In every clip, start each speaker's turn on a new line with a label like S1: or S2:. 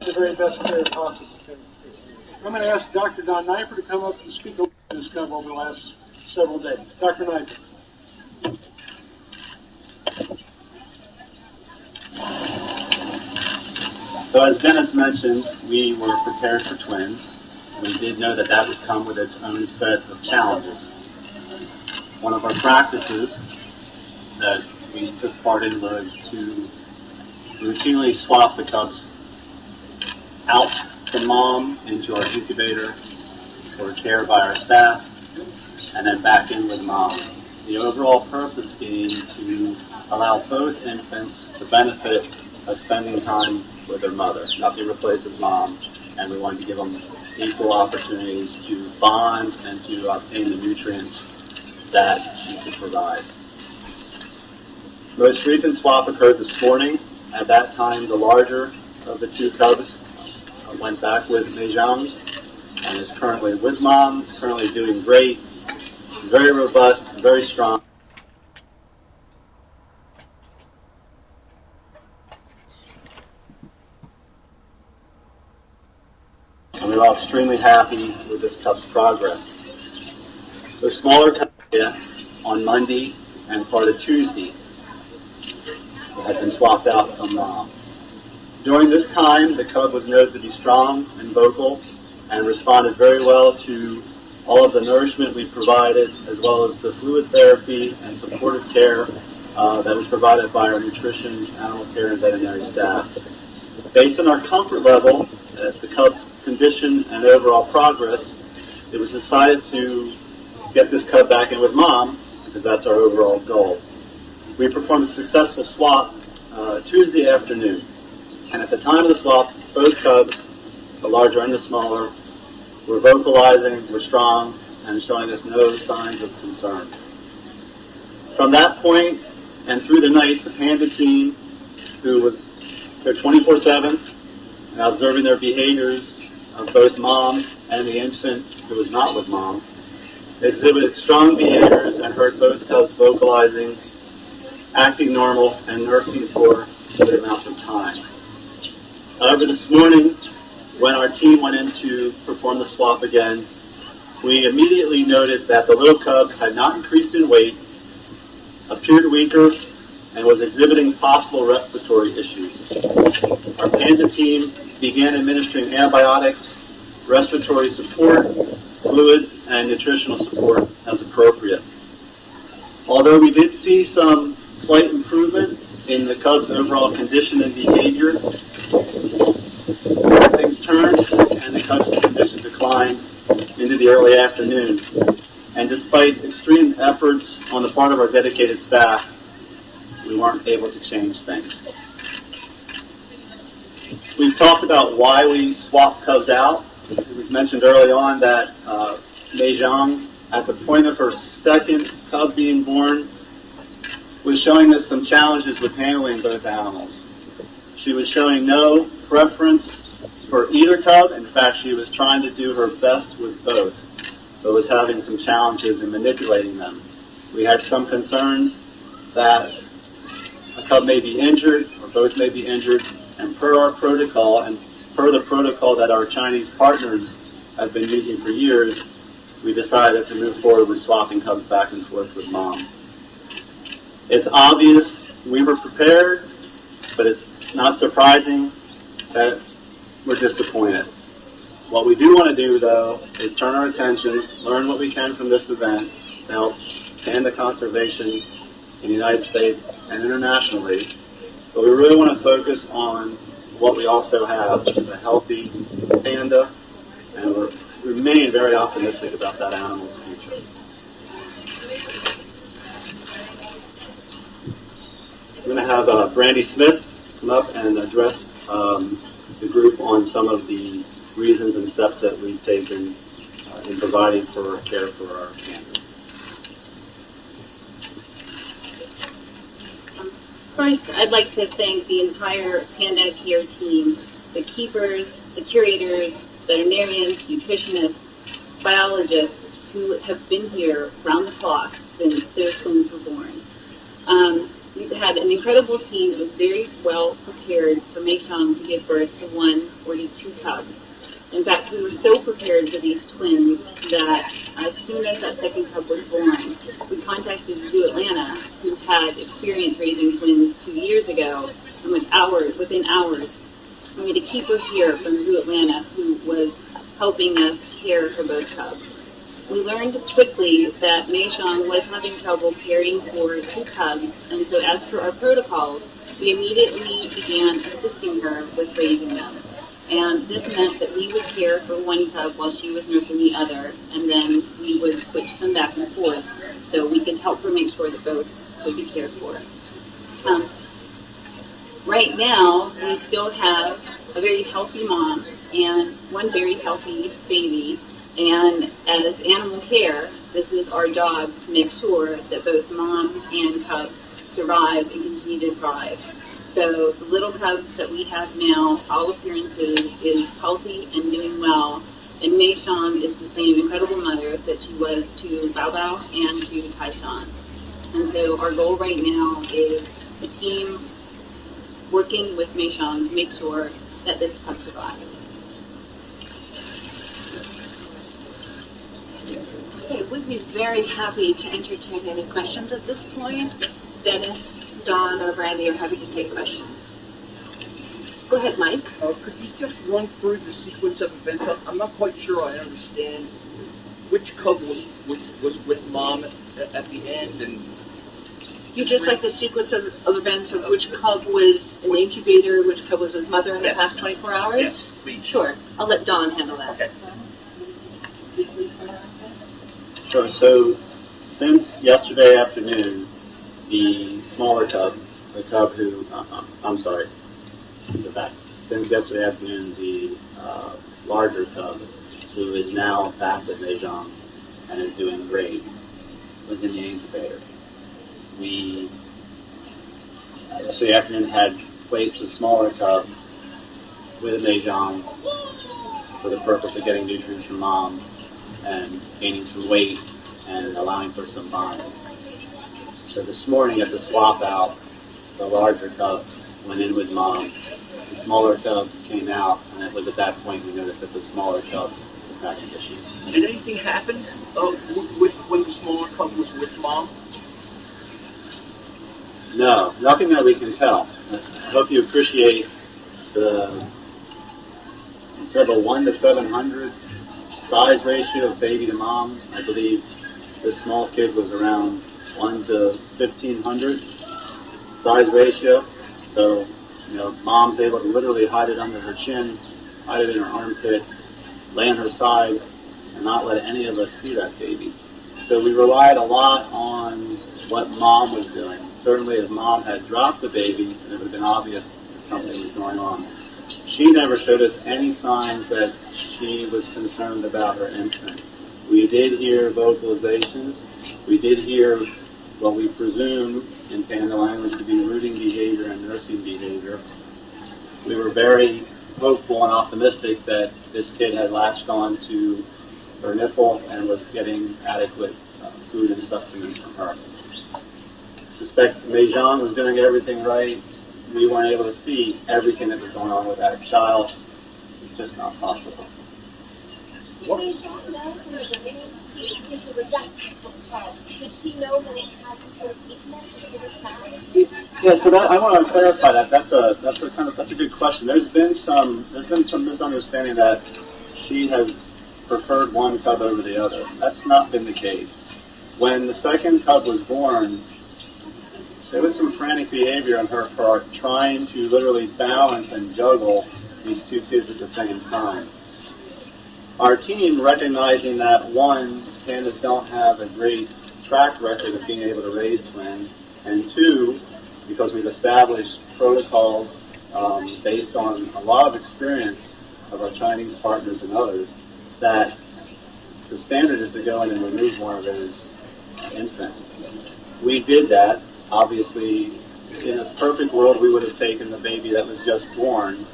S1: the very best care possible. I'm going to ask Dr. Don Neifer to come up and speak on this cub over the last several days. Dr. Neifer.
S2: So as Dennis mentioned, we were prepared for twins. We did know that that would come with its own set of challenges. One of our practices that we took part in was to routinely swap the cubs out from mom into our incubator for care by our staff, and then back in with mom. The overall purpose being to allow both infants the benefit of spending time with their mother. Nothing replaces mom, and we wanted to give them equal opportunities to bond and to obtain the nutrients that she could provide. Most recent swap occurred this morning. At that time, the larger of the two cubs went back with Meijiang and is currently with mom. Is currently doing great. He's very robust, very strong. And we're all extremely happy with this cub's progress. The smaller cub on Monday and part of Tuesday had been swapped out from mom. During this time, the cub was noted to be strong and vocal and responded very well to all of the nourishment we provided, as well as the fluid therapy and supportive care that was provided by our nutrition, animal care, and veterinary staff. Based on our comfort level at the cub's condition and overall progress, it was decided to get this cub back in with mom, because that's our overall goal. We performed a successful swap Tuesday afternoon, and at the time of the swap, both cubs, the larger and the smaller, were vocalizing, were strong, and showing us no signs of concern. From that point and through the night, the Panda team, who was there 24/7 and observing their behaviors of both mom and the infant who was not with mom, exhibited strong behaviors and heard both cubs vocalizing, acting normal, and nursing for good amounts of time. However, this morning, when our team went in to perform the swap again, we immediately noted that the little cub had not increased in weight, appeared weaker, and was exhibiting possible respiratory issues. Our Panda team began administering antibiotics, respiratory support, fluids, and nutritional support as appropriate. Although we did see some slight improvement in the cub's overall condition and behavior, things turned and the cub's condition declined into the early afternoon. And despite extreme efforts on the part of our dedicated staff, we weren't able to change things. We've talked about why we swap cubs out. It was mentioned early on that Meijiang, at the point of her second cub being born, was showing us some challenges with handling both animals. She was showing no preference for either cub. In fact, she was trying to do her best with both, but was having some challenges in manipulating them. We had some concerns that a cub may be injured, or both may be injured, and per our protocol, and per the protocol that our Chinese partners have been using for years, we decided to move forward with swapping cubs back and forth with mom. It's obvious we were prepared, but it's not surprising that we're disappointed. What we do want to do, though, is turn our attentions, learn what we can from this event to help panda conservation in the United States and internationally. But we really want to focus on what we also have, which is a healthy panda, and we remain very optimistic about that animal's future. We're going to have Brandy Smith come up and address the group on some of the reasons and steps that we've taken in providing for care for our pandas.
S3: First, I'd like to thank the entire Panda Care team, the keepers, the curators, veterinarians, nutritionists, biologists who have been here round the clock since their twins were born. We've had an incredible team that was very well prepared for Meishan to give birth to 1 or to 2 cubs. In fact, we were so prepared for these twins that as soon as that second cub was born, we contacted Zoo Atlanta, who had experience raising twins 2 years ago, and within hours, we had a keeper here from Zoo Atlanta who was helping us care for both cubs. We learned quickly that Meishan was having trouble caring for 2 cubs, and so as per our protocols, we immediately began assisting her with raising them. And this meant that we would care for 1 cub while she was nursing the other, and then we would switch them back and forth so we could help her make sure that both would be cared for. Right now, we still have a very healthy mom and 1 very healthy baby, and as animal care, this is our job to make sure that both mom and cub survive and continue to thrive. So the little cub that we have now, all appearances, is healthy and doing well. And Meishan is the same incredible mother that she was to Bao Bao and to Taishan. And so our goal right now is a team working with Meishan to make sure that this cub survives.
S4: Okay, we'd be very happy to entertain any questions at this point. Dennis, Dawn, or Randy are happy to take questions. Go ahead, Mike.
S5: Could you just run through the sequence of events? I'm not quite sure I understand which cub was with mom at the end, and
S4: You just like the sequence of events of which cub was in the incubator, which cub was his mother in the past 24 hours?
S5: Yes, please.
S4: Sure. I'll let Dawn handle that.
S5: Okay.
S2: Sure. So since yesterday afternoon, the smaller cub, the cub who, I'm sorry, go back. Since yesterday afternoon, the larger cub, who is now back with Meishan and is doing great, was in the incubator. We, yesterday afternoon, had placed the smaller cub with Meishan for the purpose of getting nutrients from mom and gaining some weight and allowing for some bonding. So this morning at the swap out, the larger cub went in with mom. The smaller cub came out, and it was at that point we noticed that the smaller cub was having issues.
S5: Did anything happen when the smaller cub was with mom?
S2: No, nothing that we can tell. I hope you appreciate the, instead of a 1 to 700 size ratio of baby to mom, I believe this small kid was around 1 to 1,500 size ratio. So, mom's able to literally hide it under her chin, hide it in her armpit, lay on her side, and not let any of us see that baby. So we relied a lot on what mom was doing. Certainly if mom had dropped the baby, it would have been obvious that something was going on. She never showed us any signs that she was concerned about her infant. We did hear vocalizations. We did hear what we presume in Panda language to be rooting behavior and nursing behavior. We were very hopeful and optimistic that this kid had latched on to her nipple and was getting adequate food and sustenance from her. Suspect Meishan was doing everything right. We weren't able to see everything that was going on with that child. It's just not possible.
S5: What?
S6: Did she know when it happened to her weakness?
S2: Yeah, so that, I want to clarify that. That's a good question. There's been some misunderstanding that she has preferred one cub over the other. That's not been the case. When the second cub was born, there was some frantic behavior on her part, trying to literally balance and juggle these 2 kids at the same time. Our team, recognizing that, 1, pandas don't have a great track record of being able to raise twins, and 2, because we've established protocols based on a lot of experience of our Chinese partners and others, that the standard is to go in and remove one of those infants. We did that. Obviously, in a perfect world, we would have taken the baby that was just born.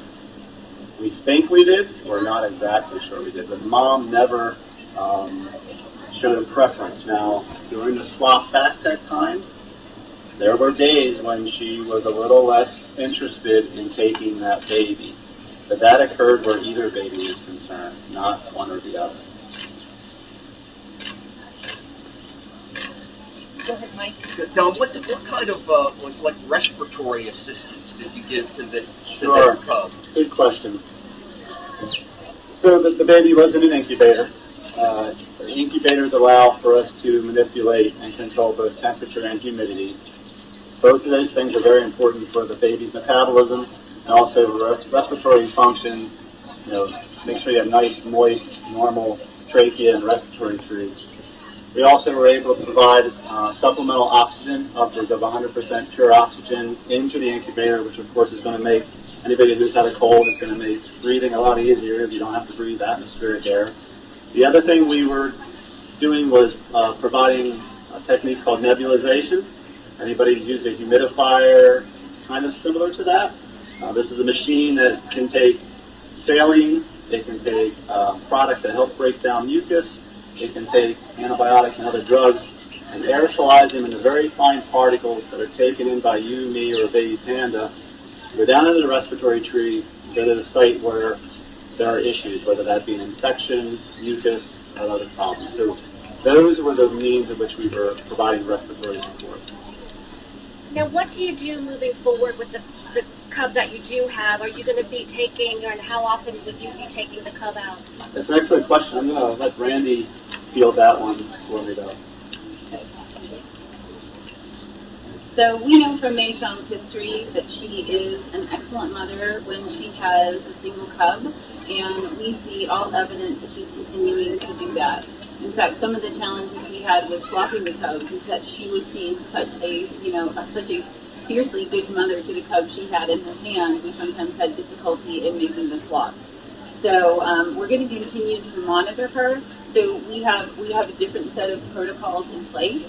S2: We think we did. We're not exactly sure we did. But mom never showed a preference. Now, during the swap back tech times, There were days when she was a little less interested in taking that baby, but that occurred where either baby is concerned, not one or the other.
S4: Go ahead, Mike.
S5: Don, what kind of like respiratory assistance did you give to the
S2: Sure.
S5: cub?
S2: Good question. So the baby was in an incubator. The incubators allow for us to manipulate and control both temperature and humidity. Both of those things are very important for the baby's metabolism and also respiratory function. You know, make sure you have nice, moist, normal trachea and respiratory tree. We also were able to provide supplemental oxygen, upwards of 100% pure oxygen, into the incubator, which of course is going to make anybody who's had a cold is going to make breathing a lot easier if you don't have to breathe atmospheric air. The other thing we were doing was providing a technique called nebulization. Anybody's used a humidifier, it's kind of similar to that. This is a machine that can take saline, it can take products that help break down mucus, it can take antibiotics and other drugs and aerosolize them into very fine particles that are taken in by you, me, or a baby panda, go down into the respiratory tree, go to the site where there are issues, whether that be an infection, mucus, or other problems. So those were the means in which we were providing respiratory support.
S6: Now, what do you do moving forward with the cub that you do have? Are you going to be taking, and how often would you be taking the cub out?
S2: That's an excellent question. I'm going to let Randy field that one for me, though.
S3: So we know from Meishan's history that she is an excellent mother when she has a single cub, and we see all evidence that she's continuing to do that. In fact, some of the challenges we had with swapping the cubs is that she was being such a fiercely good mother to the cub she had in her hand. We sometimes had difficulty in making the swaps. So we're going to continue to monitor her. So we have a different set of protocols in place.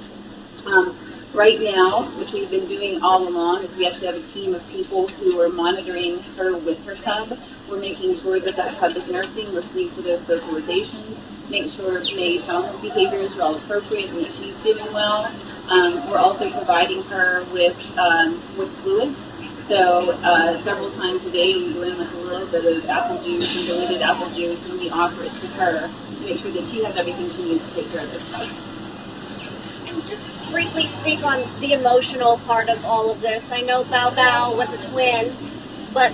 S3: Right now, which we've been doing all along, is we actually have a team of people who are monitoring her with her cub. We're making sure that that cub is nursing, listening to those vocalizations, make sure Meishan's behaviors are all appropriate and that she's doing well. We're also providing her with fluids. So several times a day we go in with a little bit of apple juice and diluted apple juice, and we offer it to her to make sure that she has everything she needs to take care of this cub.
S6: And just briefly speak on the emotional part of all of this. I know Bao Bao was a twin, but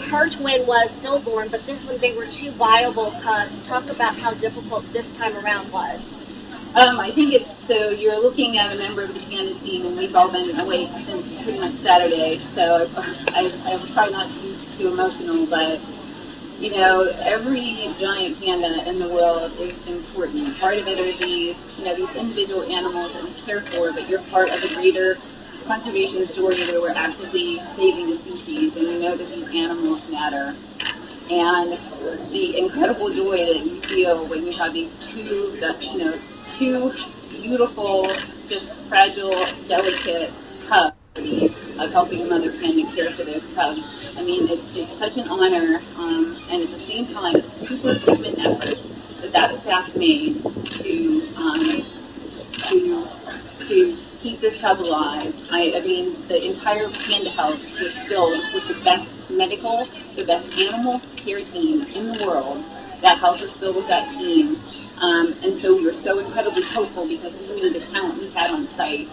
S6: her twin was stillborn, but this one, they were two viable cubs. Talk about how difficult this time around was.
S3: I think it's, so you're looking at a member of the panda team, and we've all been awake since pretty much Saturday, so I will try not to be too emotional, but you know, every giant panda in the world is important. Part of it are these individual animals that we care for, but you're part of a greater conservation story where we're actively saving the species, and we know that these animals matter. And the incredible joy that you feel when you have these two beautiful, just fragile, delicate cubs, of helping a mother panda care for those cubs. I mean, it's such an honor, and at the same time, it's superhuman effort that staff made to keep this cub alive. I mean, the entire panda house was filled with the best medical, the best animal care team in the world. That house was filled with that team. And so we were so incredibly hopeful because we knew the talent we had on site.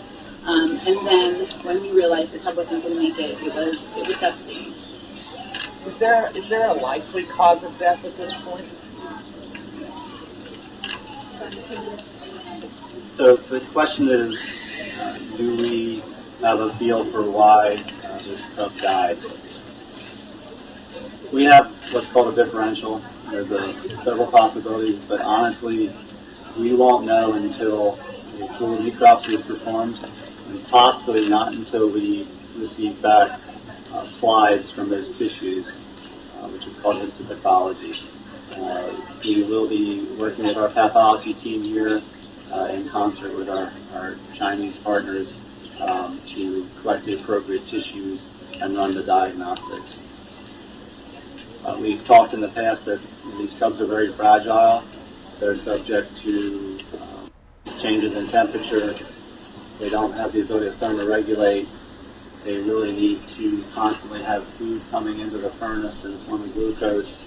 S3: And then when we realized the cub wasn't going to make it, it was devastating.
S5: Is there a likely cause of death at this point?
S2: So the question is, do we have a feel for why this cub died? We have what's called a differential. There's several possibilities, but honestly, we won't know until a full necropsy is performed, and possibly not until we receive back slides from those tissues, which is called histopathology. We will be working with our pathology team here in concert with our Chinese partners to collect the appropriate tissues and run the diagnostics. We've talked in the past that these cubs are very fragile. They're subject to changes in temperature, they don't have the ability to thermoregulate. They really need to constantly have food coming into the furnace in the form of glucose.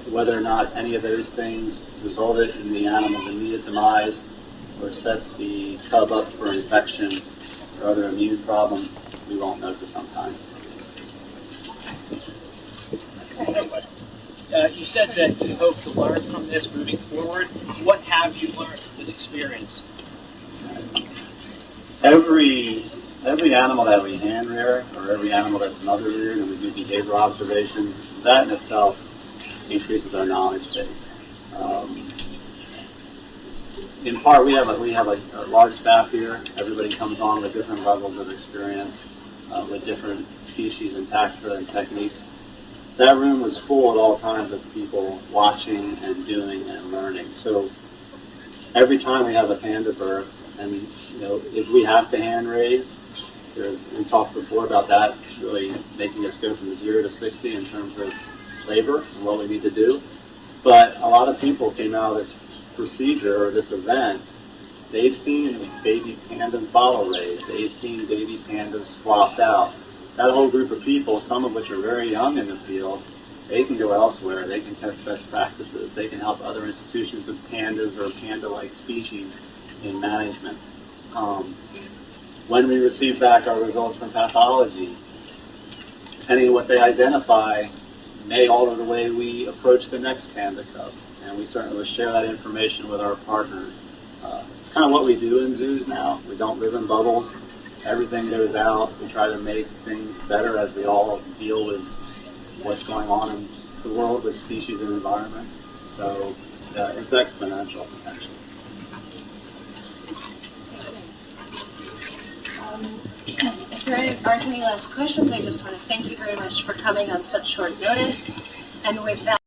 S2: Whether or not any of those things resulted in the animal's immediate demise or set the cub up for infection or other immune problems, we won't know for some time.
S7: You said that you hope to learn from this moving forward. What have you learned from this experience?
S2: Every animal that we hand rear, or every animal that's mother reared, and we do behavioral observations, that in itself increases our knowledge base. In part, we have a large staff here. Everybody comes on with different levels of experience, with different species and taxa and techniques. That room was full at all times of people watching and doing and learning. So every time we have a panda birth, and if we have to hand raise, we talked before about that really making us go from 0 to 60 in terms of labor and what we need to do. But a lot of people came out of this procedure or this event. They've seen baby pandas bottle raised. They've seen baby pandas swapped out. That whole group of people, some of which are very young in the field, they can go elsewhere. They can test best practices. They can help other institutions with pandas or panda-like species in management. When we receive back our results from pathology, depending on what they identify, may alter the way we approach the next panda cub. And we certainly will share that information with our partners. It's kind of what we do in zoos now. We don't live in bubbles. Everything goes out. We try to make things better as we all deal with what's going on in the world with species and environments. So it's exponential, essentially.
S4: If there aren't any last questions, I just want to thank you very much for coming on such short notice. And with that,